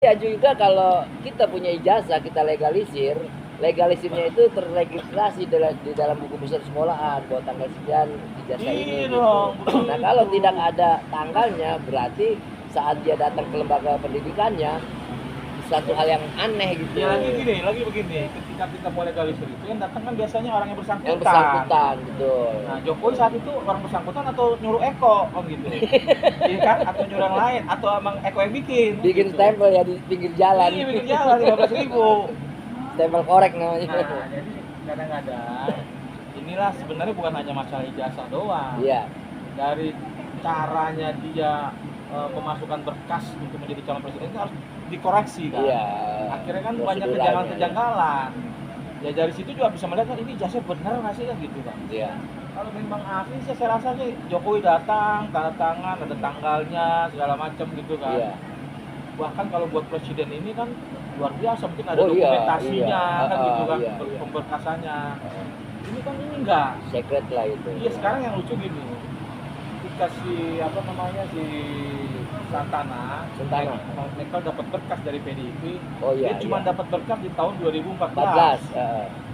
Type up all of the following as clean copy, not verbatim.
Ya juga kalau kita punya ijazah kita legalisirnya itu terregistrasi di dalam buku besar sekolahan bahwa tanggal sekian ijazah Iya ini gitu. dong, Nah kalau begitu. tidak ada tanggalnya berarti saat dia datang ke lembaga pendidikannya satu hal yang aneh gitu. Ya lagi begini, ketika kita mau legalisir itu yang datang kan biasanya orang yang Yang bersangkutan. bersangkutan betul. Nah, Jokowi saat itu orang bersangkutan atau nyuruh Eko, kan gitu. Iya kan? Atau nyuruh yang lain, atau emang Eko yang bikin, kan Bikin gitu. stempel ya di pinggir jalan. Iya, bikin jalan 15.000. Stempel korek namanya. Nah, jadi kadang-kadang inilah sebenarnya bukan hanya masalah ijazah doang. Iya. Dari caranya dia memasukkan berkas untuk menjadi calon presiden itu harus dikoreksi kan. Iya. Akhirnya kan banyak Proseduralnya, kejanggalan-kejanggalan. Ya dari situ juga bisa melihat kan ini ijazah benar nggak sih kan gitu kan. Iya. Kalau memang asli sih saya rasa sih Jokowi datang, tanda tangan, ada tanggalnya, segala macam gitu kan. Iya. Bahkan kalau buat presiden ini kan luar biasa, mungkin ada Oh, iya, dokumentasinya iya. kan gitu kan, Iya, iya. pemberkasannya. Ini kan ini enggak. Secret lah itu. Iya sekarang yang lucu gini, ketika si Santana mereka dapat berkas dari PDIP. Oh iya. Dia cuma Iya. dapat berkas di tahun 14. 2014.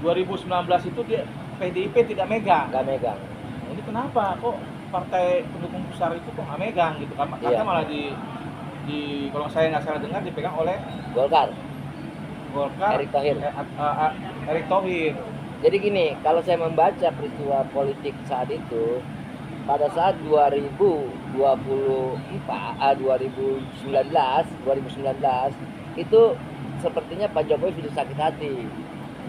2019 itu dia PDIP tidak megang. Nggak megang. Nah, ini kenapa kok partai pendukung besar itu kok nggak megang gitu kan? Karena Iya. malah di kalau saya nggak salah dengar dipegang oleh Golkar. Golkar, Erick Thohir. Erick Thohir. Jadi gini, kalau saya membaca peristiwa politik saat itu, pada saat 2019 itu sepertinya Pak Jokowi sudah sakit hati.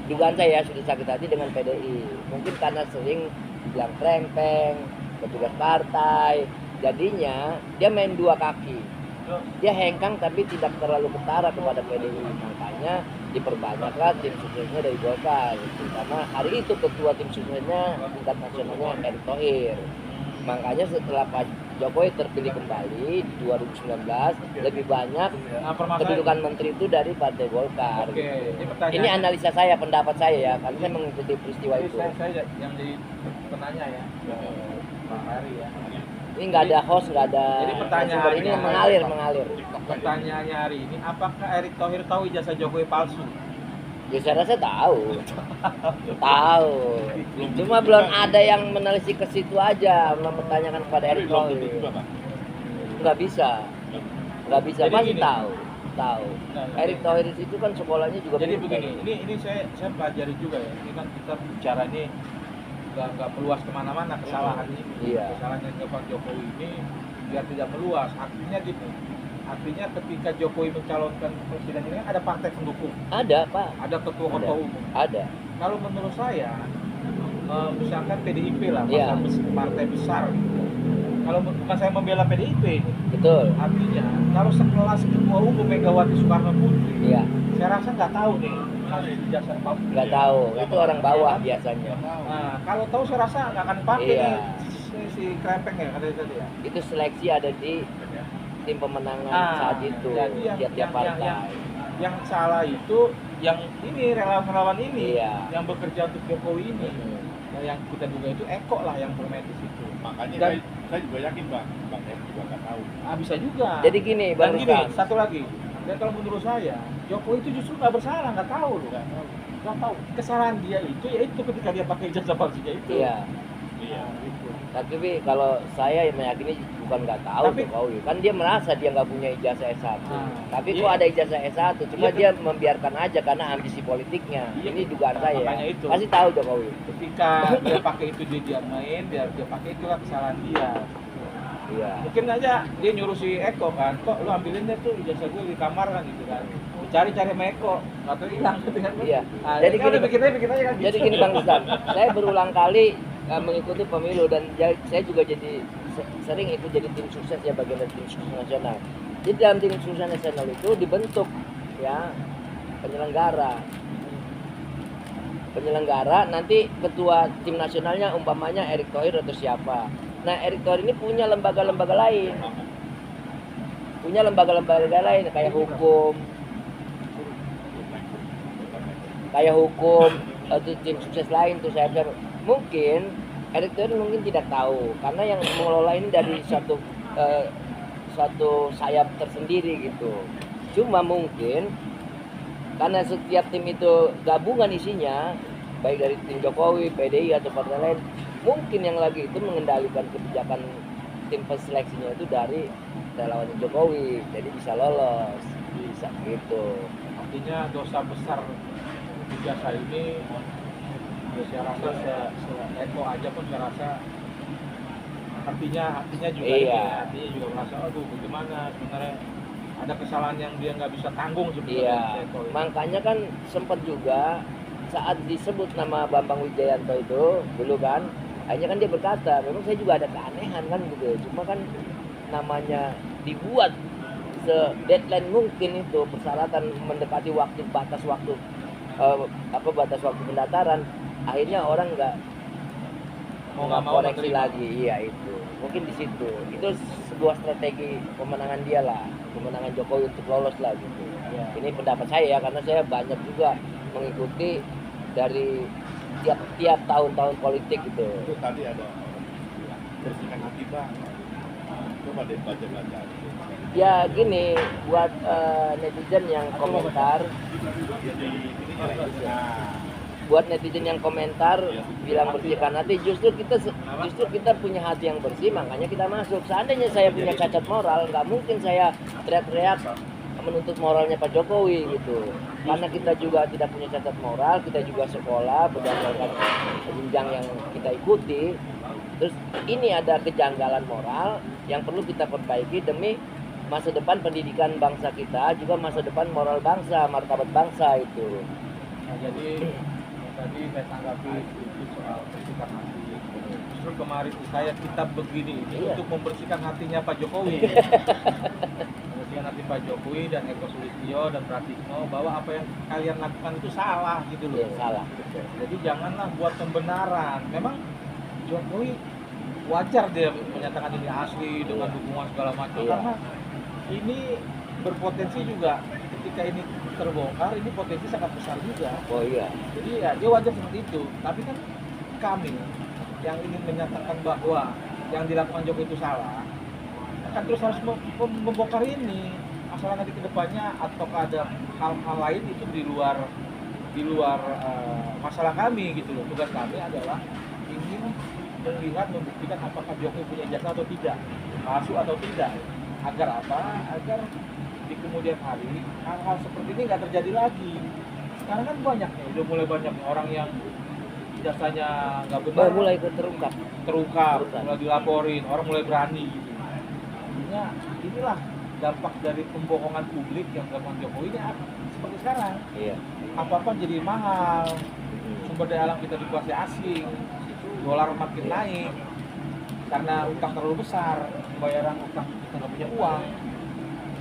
Dugaan saya sudah sakit hati dengan PDI. Mungkin karena sering bilang krempeng, petugas partai. Jadinya dia main dua kaki. Dia hengkang tapi tidak terlalu ketara kepada PDI. Makanya diperbanyaklah tim suksesnya dari Golkar gitu. Karena hari itu ketua tim suksesnya tingkat nasionalnya Erick Thohir. Makanya setelah Pak Jokowi terpilih kembali di 2019 lebih banyak kedudukan menteri itu dari Partai Golkar. Oke, Gitu. Ini analisa saya, pendapat saya ya, karena saya mengikuti peristiwa itu. Saya yang jadi penanya ya, Pak Hari ya. Ini nggak ada host, nggak ada. Jadi pertanyaan sumber, ini mengalir. Pertanyaannya hari ini, apakah Erick Thohir tahu ijazah Jokowi palsu? Ya saya rasa tahu. Tahu. Cuma belum ada yang menelisik ke situ aja, mempertanyakan kepada Erick Thohir. Nggak bisa. Jadi Pasti gini. tahu. Nah, Erick Thohir itu kan sekolahnya juga. jadi begini, ini saya pelajari juga ya. Ini kan kita bicara ini nggak meluas kemana-mana kesalahan ini. Iya. Kesalahan yang Pak Jokowi ini biar tidak meluas. Artinya gitu. Artinya ketika Jokowi mencalonkan presiden ini kan ada partai pendukung, Ada Pak. ada ketua umum. Ada. Kalau menurut saya, misalkan PDIP lah, Iya. partai besar. Kalau bukan saya membela PDIP, Betul. artinya kalau sekelas ketua umum Megawati Soekarno Putri, Iya. saya rasa nggak tahu nih kasus ijazah palsu. Nggak tahu. Itu orang bawah biasanya. Nah, kalau tahu saya rasa nggak akan pakai Iya. nih si krempeng ya katanya tadi ya. Itu seleksi ada di tim pemenangan saat itu. Jadi Tiap-tiap partai. yang salah itu yang ini relawan-relawan ini Iya. yang bekerja untuk Jokowi ini. Hmm. Nah, yang kita duga itu Eko lah yang bermain di situ. Makanya Dan- saya juga yakin Bang Em juga nggak tahu. Ah, bisa juga. Jadi gini, Dan Bang gini, Rustam. satu lagi. Dan kalau menurut saya, Jokowi itu justru nggak bersalah, nggak tahu loh. Nggak tahu. Kesalahan dia itu yaitu ketika dia pakai ijazah palsunya itu. Iya. Iya. Gitu. Tapi kalau saya meyakini bukan nggak tahu Tapi- Jokowi. Kan dia merasa dia nggak punya ijazah S1. Tapi Iya. kok ada ijazah S1, cuma Iya, dia membiarkan aja karena ambisi politiknya. Iya, Ini dugaan saya. makanya itu. Pasti tahu Jokowi. Ketika dia pakai itu dia main, dia pakai itu kan kesalahan dia. Iya. Mungkin aja dia nyuruh si Eko kan, kok lu ambilin deh tuh ijazah gue di kamar kan gitu kan. Cari-cari sama Eko, nggak tahu hilang gitu kan. Iya. Nah, Jadi kan gini, udah bikin aja kan. Jadi gini Bang Rustam, saya berulang kali mengikuti pemilu dan saya juga jadi sering ikut jadi tim sukses ya, bagian dari tim sukses nasional. Jadi dalam tim sukses nasional itu dibentuk ya penyelenggara nanti ketua tim nasionalnya umpamanya Erick Thohir atau siapa. Nah Erick Thohir ini punya lembaga-lembaga lain kayak hukum atau tim sukses lain tuh saya pikir mungkin Erick Thohir mungkin tidak tahu karena yang mengelola ini dari suatu sayap tersendiri gitu. Cuma mungkin karena setiap tim itu gabungan isinya, baik dari tim Jokowi, PDI atau partai lain, mungkin yang lagi itu mengendalikan kebijakan tim seleksinya itu dari relawan Jokowi, jadi bisa lolos, bisa gitu. Artinya dosa besar ijazah ini, ya saya rasa se-eko aja pun saya rasa artinya juga Iya. artinya juga merasa aduh bagaimana sebenarnya ada kesalahan yang dia nggak bisa tanggung sebenarnya. Iya, se-eko ini. makanya kan sempat juga saat disebut nama Bambang Wijayanto itu dulu kan, akhirnya kan dia berkata, memang saya juga ada keanehan kan gitu, cuma kan namanya dibuat se-deadline mungkin itu persyaratan mendekati waktu batas waktu batas waktu pendaftaran, akhirnya orang nggak Mau nggak mau koreksi menerima. lagi, iya itu mungkin di situ itu sebuah strategi pemenangan dia lah, pemenangan Jokowi untuk lolos lah gitu. Ya. Ini pendapat saya ya, karena saya banyak juga mengikuti dari tiap tahun-tahun politik gitu. Itu tadi ada orang bilang, bersihkan hati bang. Coba deh baca-baca. Ya gini, buat netizen yang komentar, Jadi ini nah, buat netizen yang komentar bilang bersihkan hati, justru kita punya hati yang bersih, makanya kita masuk. Seandainya saya punya cacat moral, nggak mungkin saya teriak-teriak menuntut moralnya Pak Jokowi gitu. Karena kita juga tidak punya cacat moral, kita juga sekolah berdasarkan jenjang yang kita ikuti. Terus ini ada kejanggalan moral yang perlu kita perbaiki demi masa depan pendidikan bangsa kita, juga masa depan moral bangsa, martabat bangsa itu. Nah, jadi tadi saya tanggapi itu soal bersihkan hati. Justru kemarin saya kitab begini ini Iya. untuk membersihkan hatinya Pak Jokowi. Membersihkan hati Pak Jokowi dan Eko Sulistyo dan Pratikno bahwa apa yang kalian lakukan itu salah gitu loh. Ya, salah. Jadi janganlah buat pembenaran. Memang Jokowi wajar dia menyatakan ini asli dengan dukungan segala macam Iya. karena ini berpotensi juga ketika ini terbongkar ini potensi sangat besar juga. Oh iya. Jadi ya dia wajar seperti itu. Tapi kan kami yang ingin menyatakan bahwa yang dilakukan Jokowi itu salah, akan terus harus membongkar ini. Masalah nanti kedepannya ataukah ada hal-hal lain itu di luar masalah kami gitu loh. Tugas kami adalah ingin melihat membuktikan apakah Jokowi punya ijazah atau tidak, palsu atau tidak. Agar apa? Agar di kemudian hari hal-hal seperti ini nggak terjadi lagi. Sekarang kan banyak nih, udah mulai banyak nih orang yang ijazahnya nggak benar, Mulai ikut terungkap. terungkap, mulai dilaporin, orang mulai berani gitu. Artinya inilah dampak dari pembohongan publik yang dilakukan Jokowi ini seperti sekarang. Iya. Apa-apa jadi mahal, sumber daya alam kita dikuasai asing, dolar makin naik karena utang terlalu besar, pembayaran utang kita nggak punya uang.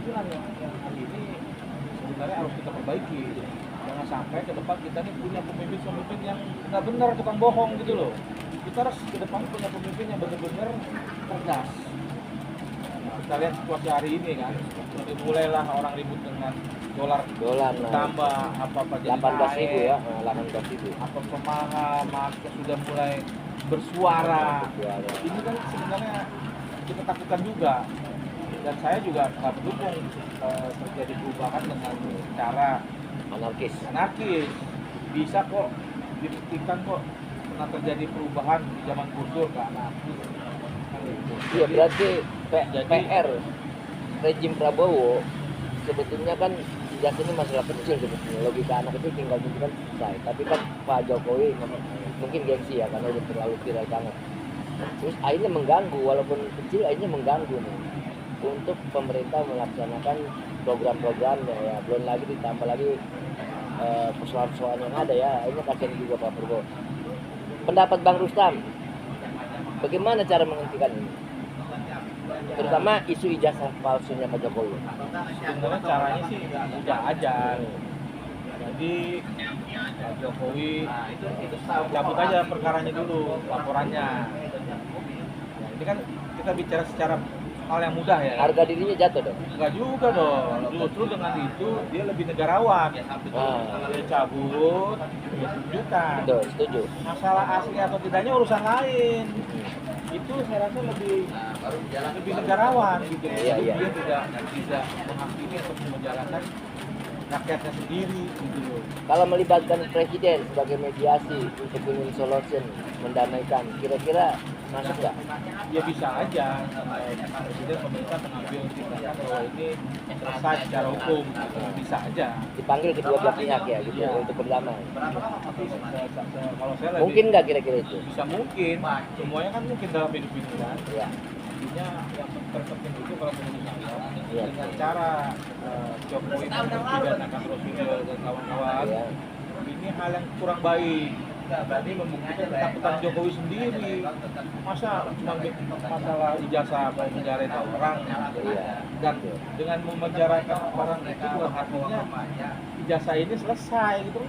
Itulah yang hari ini sebenarnya harus kita perbaiki. Jangan sampai ke depan kita nih punya pemimpin yang nggak benar, tukang bohong gitu loh. Kita harus ke depan punya pemimpin yang benar-benar cerdas. Kita lihat situasi hari ini kan, mulailah orang ribut dengan dolar Nah, tambah apa jadi 18.000 naik, ya, 18.000. apa pemaham, mahasiswa sudah mulai bersuara. Bersuara. Ini kan sebenarnya kita takutkan juga, dan saya juga nggak mendukung terjadi perubahan dengan cara Anarkis. anarkis. Bisa kok dibuktikan kok pernah terjadi perubahan di zaman Gus Dur ke anarkis. Kan gitu. Iya, berarti Jadi- PR rejim Prabowo sebetulnya kan ijazah ini masalah kecil sebetulnya, logika anak kecil tinggal tunjukkan selesai. Tapi kan Pak Jokowi mungkin gengsi ya, karena udah terlalu viral banget. Terus akhirnya mengganggu, walaupun kecil akhirnya mengganggu nih untuk pemerintah melaksanakan program-programnya ya. Belum lagi ditambah lagi persoalan-persoalan yang ada ya, akhirnya kasihan juga Pak Prabowo. Pendapat Bang Rustam, bagaimana cara menghentikan ini? Terutama isu ijazah palsunya Pak Jokowi. Sebenarnya caranya sih mudah aja. Jadi Pak Jokowi cabut aja perkaranya dulu, laporannya. Nah, ini kan kita bicara secara hal yang mudah ya. Harga dirinya jatuh dong. Enggak juga dong. Justru dengan itu dia lebih negarawan. Dia cabut, dia tunjukkan. Betul, setuju. Masalah asli atau tidaknya urusan lain. Itu saya rasa lebih lebih negarawan gitu. Iya, iya. Dia tidak menghakimi atau memenjarakan rakyatnya sendiri gitu loh. Kalau melibatkan presiden sebagai mediasi untuk win-win solution, mendamaikan, kira-kira masuk nggak? Ya bisa aja presiden pemerintah mengambil tindakan bahwa ini selesai secara hukum gitu. Bisa aja. Dipanggil kedua belah pihak ya gitu Iya. untuk berdamai. Tapi kalau saya lebih Mungkin nggak kira-kira itu? bisa mungkin, semuanya kan mungkin dalam hidup ini kan. Ya. Intinya yang terpenting itu kalau menurut saya Iya. dengan cara Jokowi mempidanakan Rohingya dan kawan-kawan, Ya. ini hal yang kurang baik. Berarti membuktikan ketakutan Jokowi sendiri. Masa cuma masalah ijazah mau menjarain orang, Iya. dan dengan memenjarakan orang itu bukan artinya ijazah ini selesai gitu.